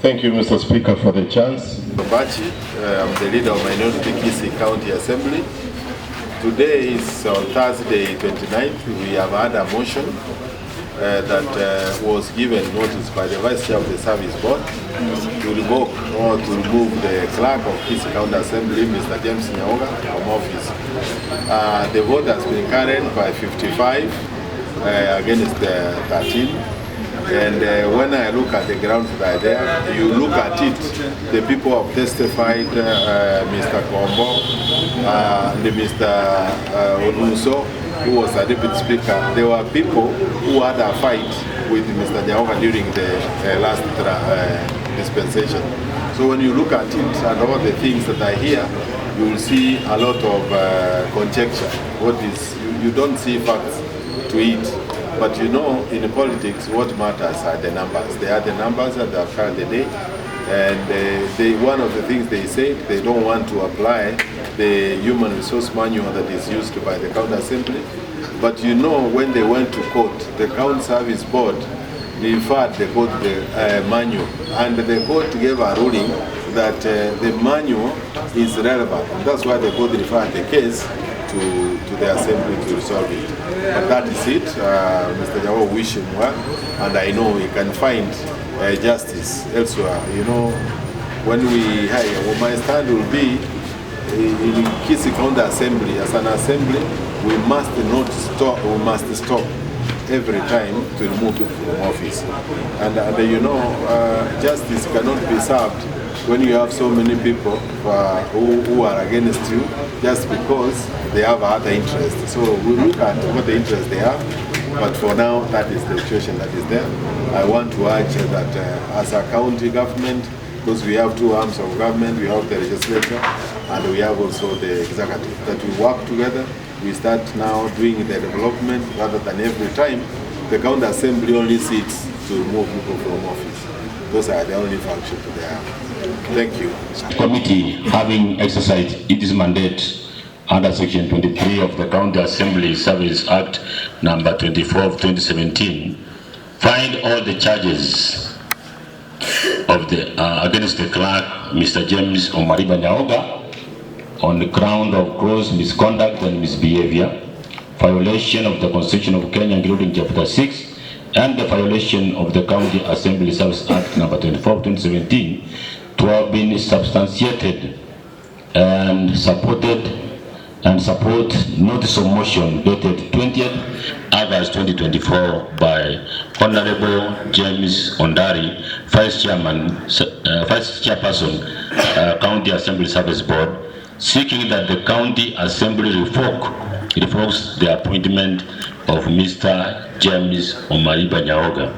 Thank you, Mr. Speaker, for the chance. Ombachi, I'm the leader of Minority Kisii County Assembly. Today is on Thursday 29th. We have had a motion that was given notice by the Vice Chair of the Service Board to revoke or to remove the Clerk of Kisii County Assembly, Mr. James Nyaoga, from office. The vote has been carried by 55 against 13. And when I look at the grounds that are there, you look at it, the people have testified, Mr. Kombo, and Mr. Onuso, who was a deputy speaker. There were people who had a fight with Mr. Nyaoga during the last dispensation. So when you look at it and all the things that are here, you will see a lot of conjecture. You don't see facts to it. But you know, in politics, what matters are the numbers. They are the numbers that have carried the day. And one of the things they said, they don't want to apply the human resource manual that is used by the county assembly. But you know, when they went to court, the county service board referred the court the manual, and the court gave a ruling that the manual is relevant. And that's why the court referred the case to the assembly to resolve it. But that is it. Mr. Nyaoga wish him well, and I know he can find justice elsewhere. You know, when we hire, my stand will be in Kisii County Assembly. As an assembly, we must not stop. We must stop every time to remove people from office. And you know, justice cannot be served when you have so many people who are against you just because they have other interests. So we look at what the interests they have, but for now, that is the situation that is there. I want to urge that as a county government, because we have two arms of government, we have the legislature and we have also the executive, that we work together. We start now doing the development rather than every time the county assembly only sits to remove people from office. Those are the only functions they have. Thank you. Committee, having exercised its mandate under Section 23 of the County Assembly Service Act number 24 of 2017, find all the charges of against the clerk, Mr. James Omariba Nyaoga, on the ground of gross misconduct and misbehavior, violation of the Constitution of Kenya, including Chapter 6, and the violation of the County Assembly Service Act number 24 of 2017, to have been substantiated and support notice of motion dated 20th August 2024 by Honorable James Ondari, Vice Chairperson, County Assembly Service Board, seeking that the County Assembly revokes the appointment of Mr. James Omariba Nyaoga.